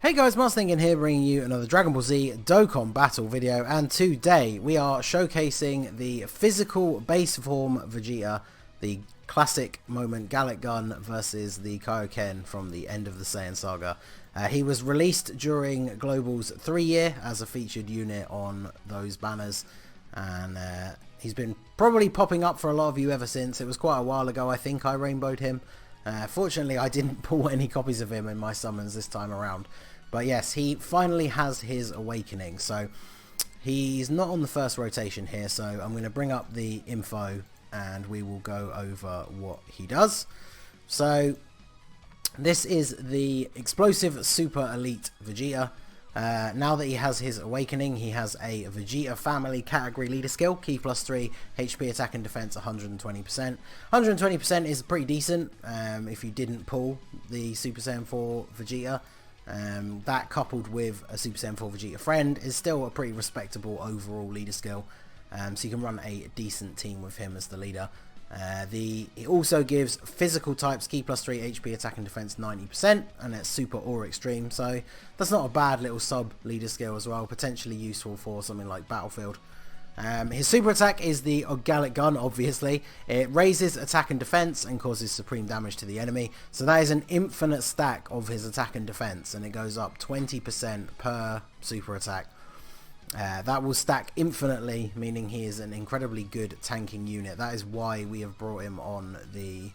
Hey guys, Ningen here bringing you another Dragon Ball Z Dokkan battle video, and today we are showcasing the physical base form Vegeta, the classic moment Galick gun versus the Kaioken from the end of the Saiyan saga. He was released during Global's 3-year as a featured unit on those banners, and he's been probably popping up for a lot of you ever since. It was quite a while ago I think I rainbowed him. Fortunately I didn't pull any copies of him in my summons this time around. But yes, he finally has his awakening. So he's not on the first rotation here. So I'm going to bring up the info and we will go over what he does. So this is the explosive super elite Vegeta. Now that he has his awakening, he has a Vegeta family category leader skill, Key +3, HP attack and defense 120%. 120% is pretty decent if you didn't pull the Super Saiyan 4 Vegeta. That coupled with a Super Saiyan 4 Vegeta friend is still a pretty respectable overall leader skill. So you can run a decent team with him as the leader. It also gives physical types Key +3, HP attack and defense 90%, and it's super or extreme. So that's not a bad little sub leader skill as well, potentially useful for something like Battlefield. His super attack is the Galick gun, obviously. It raises attack and defense and causes supreme damage to the enemy. So that is an infinite stack of his attack and defense, and it goes up 20% per super attack. That will stack infinitely, meaning he is an incredibly good tanking unit. That is why we have brought him on the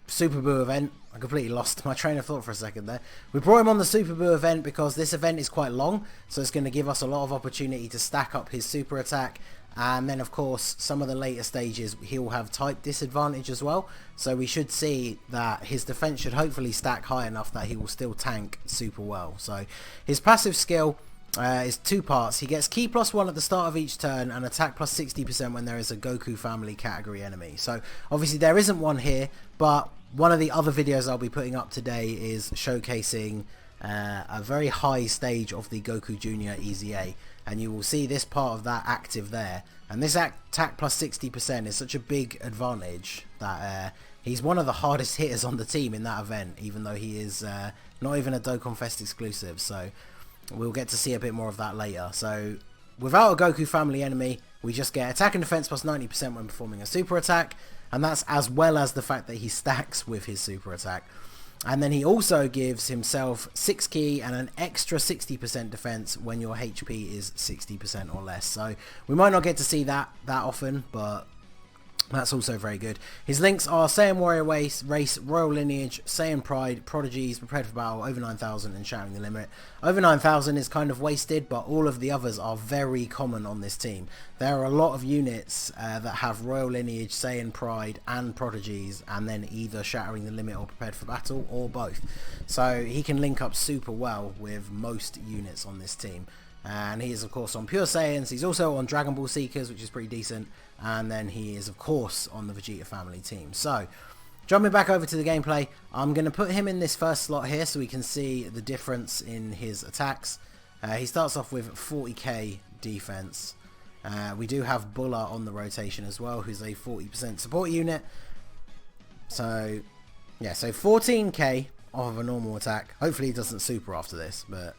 Super Buu event. I completely lost my train of thought for a second there. We brought him on the Super Buu event because this event is quite long, so it's going to give us a lot of opportunity to stack up his super attack, and then of course some of the later stages he'll have type disadvantage as well, so we should see that his defense should hopefully stack high enough that he will still tank super well. So his passive skill is 2 parts. He gets Key +1 at the start of each turn and attack +60% when there is a Goku family category enemy. So obviously there isn't one here, but one of the other videos I'll be putting up today is showcasing a very high stage of the Goku Jr. EZA, and you will see this part of that active there. And this attack +60% is such a big advantage that he's one of the hardest hitters on the team in that event, even though he is not even a Dokkan Fest exclusive. So we'll get to see a bit more of that later. So without a Goku family enemy, we just get attack and defense +90% when performing a super attack, and that's as well as the fact that he stacks with his super attack. And then he also gives himself 6 key and an extra 60% defense when your HP is 60% or less. So we might not get to see that often, but that's also very good. His links are Saiyan Warrior Race, Royal Lineage, Saiyan Pride, Prodigies, Prepared for Battle, Over 9000 and Shattering the Limit. Over 9000 is kind of wasted, but all of the others are very common on this team. There are a lot of units that have Royal Lineage, Saiyan Pride and Prodigies, and then either Shattering the Limit or Prepared for Battle, or both. So he can link up super well with most units on this team. And he is of course on Pure Saiyans. He's also on Dragon Ball Seekers, which is pretty decent, and then he is of course on the Vegeta family team. So jumping back over to the gameplay, I'm going to put him in this first slot here so we can see the difference in his attacks. He starts off with 40k defense. We do have Bulla on the rotation as well, who's a 40% support unit. So yeah, so 14k of a normal attack. Hopefully he doesn't super after this, but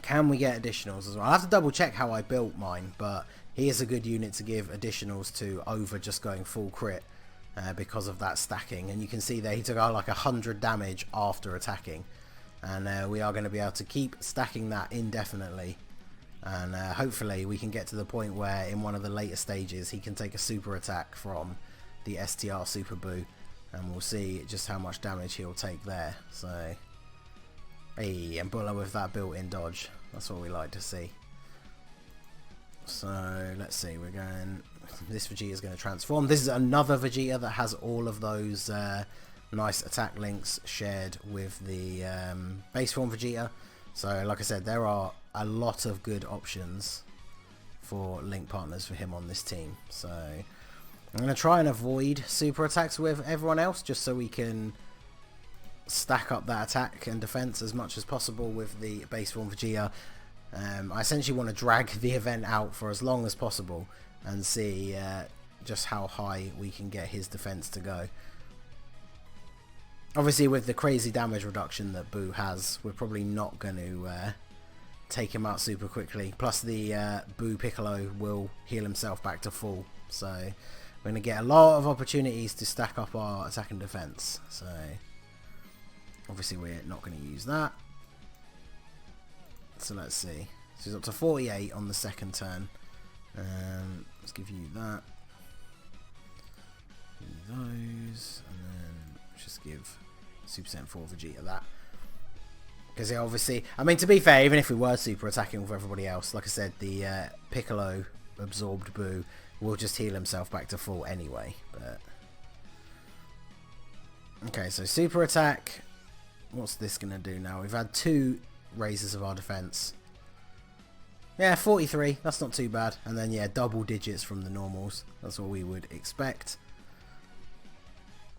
can we get additionals as well? I'll have to double check how I built mine, but he is a good unit to give additionals to over just going full crit because of that stacking. And you can see there he took out like 100 damage after attacking, and we are going to be able to keep stacking that indefinitely, and hopefully we can get to the point where in one of the later stages he can take a super attack from the STR Super Buu, and we'll see just how much damage he'll take there. So hey, and Bulla with that built-in dodge. That's what we like to see. So let's see, we're going. This Vegeta is going to transform. This is another Vegeta that has all of those nice attack links shared with the base form Vegeta. So like I said, there are a lot of good options for link partners for him on this team. So I'm going to try and avoid super attacks with everyone else, just so we can stack up that attack and defense as much as possible with the base form Vegeta. I essentially want to drag the event out for as long as possible and see just how high we can get his defense to go. Obviously, with the crazy damage reduction that Boo has, we're probably not going to take him out super quickly. Plus, the Boo Piccolo will heal himself back to full. So, we're going to get a lot of opportunities to stack up our attack and defense. So, obviously, we're not going to use that. So, let's see. So, he's up to 48 on the second turn. Let's give you that. Those, and then just give Super Saiyan 4 Vegeta that. Because obviously, I mean, to be fair, even if we were super attacking with everybody else, like I said, the Piccolo absorbed Boo will just heal himself back to full anyway. But okay, so super attack. What's this going to do now? We've had 2 raises of our defense. Yeah, 43. That's not too bad. And then, yeah, double digits from the normals. That's what we would expect.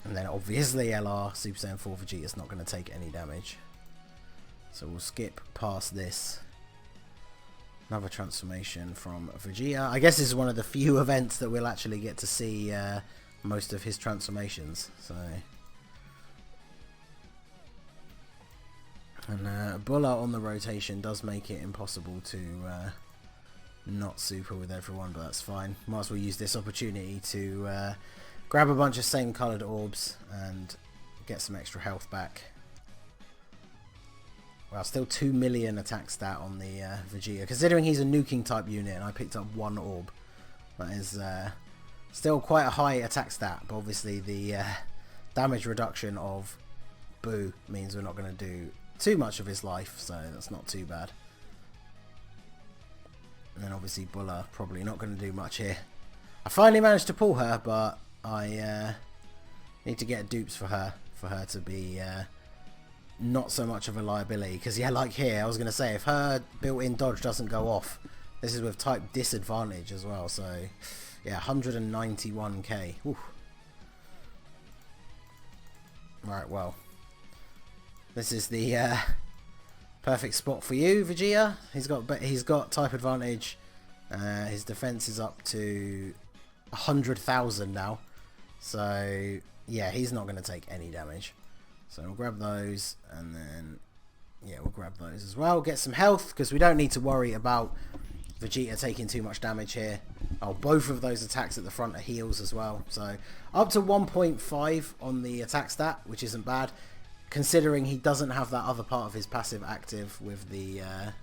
And then, obviously, LR Super Saiyan 4 Vegeta is not going to take any damage. So we'll skip past this. Another transformation from Vegeta. I guess this is one of the few events that we'll actually get to see most of his transformations. So, and Bulla on the rotation does make it impossible to not super with everyone, but that's fine. Might as well use this opportunity to grab a bunch of same coloured orbs and get some extra health back. Well, still 2 million attack stat on the Vegeta, considering he's a nuking type unit and I picked up 1 orb. That is still quite a high attack stat, but obviously the damage reduction of Boo means we're not going to do too much of his life, so that's not too bad. And then obviously Bulla probably not going to do much here. I finally managed to pull her, but I need to get dupes for her to be not so much of a liability. Because yeah, like here, I was going to say, if her built-in dodge doesn't go off, this is with type disadvantage as well. So yeah, 191k. Ooh. Right, well, this is the perfect spot for you, Vegeta. He's got type advantage. His defense is up to 100,000 now. So yeah, he's not going to take any damage. So we'll grab those, and then yeah, we'll grab those as well. Get some health, because we don't need to worry about Vegeta taking too much damage here. Oh, both of those attacks at the front are heals as well. So up to 1.5 on the attack stat, which isn't bad, considering he doesn't have that other part of his passive active with the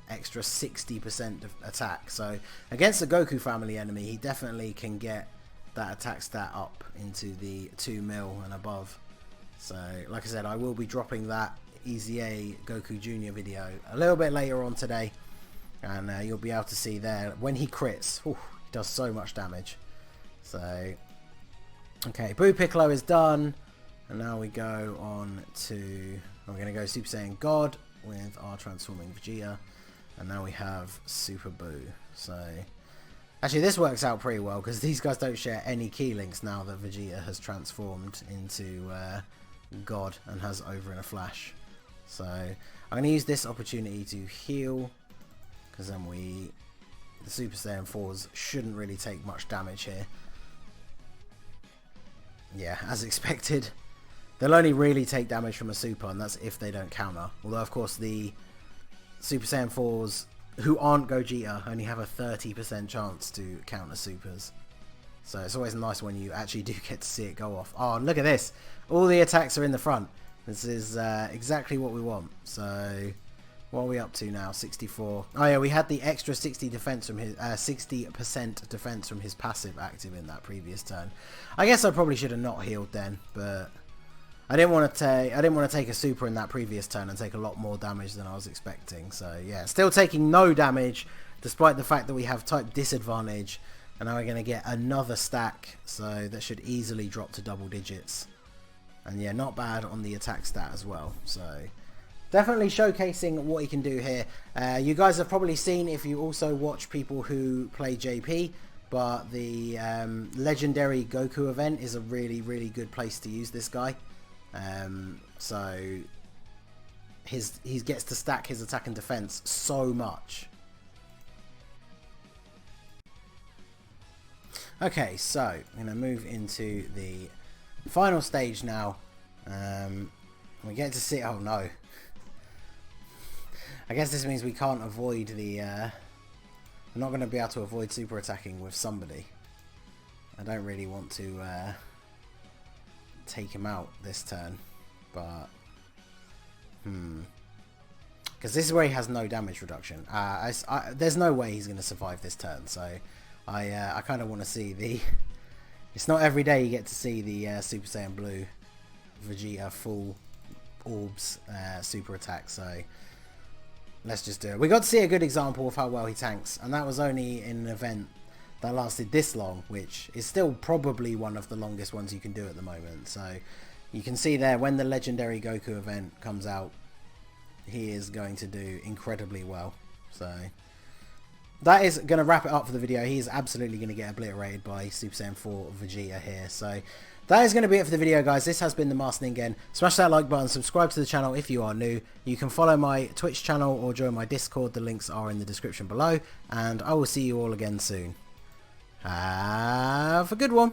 extra 60% of attack. So against the Goku family enemy, he definitely can get that attack stat up into the 2 mil and above. So like I said, I will be dropping that Easy A Goku Jr. video a little bit later on today, and you'll be able to see there when he crits. He does so much damage. So okay, Boo Piccolo is done. And now we go on to, we're going to go Super Saiyan God with our transforming Vegeta. And now we have Super Boo. So, actually this works out pretty well, because these guys don't share any key links now that Vegeta has transformed into God and has over in a flash. So, I'm going to use this opportunity to heal, because then the Super Saiyan 4s shouldn't really take much damage here. Yeah, as expected. They'll only really take damage from a super, and that's if they don't counter. Although, of course, the Super Saiyan 4s who aren't Gogeta only have a 30% chance to counter supers. So it's always nice when you actually do get to see it go off. Oh, and look at this. All the attacks are in the front. This is exactly what we want. So what are we up to now? 64. Oh, yeah, we had the extra 60% defense from his 60% defense from his passive active in that previous turn. I guess I probably should have not healed then, but I didn't want to take a super in that previous turn and take a lot more damage than I was expecting. So yeah, still taking no damage despite the fact that we have type disadvantage, and now we're going to get another stack, so that should easily drop to double digits. And yeah, not bad on the attack stat as well. So definitely showcasing what he can do here. You guys have probably seen, if you also watch people who play JP, but the legendary Goku event is a really, really good place to use this guy. So he gets to stack his attack and defense so much. Okay, so I'm going to move into the final stage now. We get to see... Oh, no. I guess this means we can't avoid the... We're not going to be able to avoid super attacking with somebody. I don't really want to take him out this turn. But... Because this is where he has no damage reduction. There's no way he's going to survive this turn. So I kind of want to see the... It's not every day you get to see the Super Saiyan Blue Vegeta full orbs super attack. So let's just do it. We got to see a good example of how well he tanks. And that was only in an event that lasted this long. Which is still probably one of the longest ones you can do at the moment. So you can see there when the Legendary Goku event comes out, he is going to do incredibly well. So that is going to wrap it up for the video. He is absolutely going to get obliterated by Super Saiyan 4 Vegeta here. So that is going to be it for the video, guys. This has been the Master Ningen. Smash that like button, subscribe to the channel if you are new. You can follow my Twitch channel or join my Discord. The links are in the description below. And I will see you all again soon. Have a good one.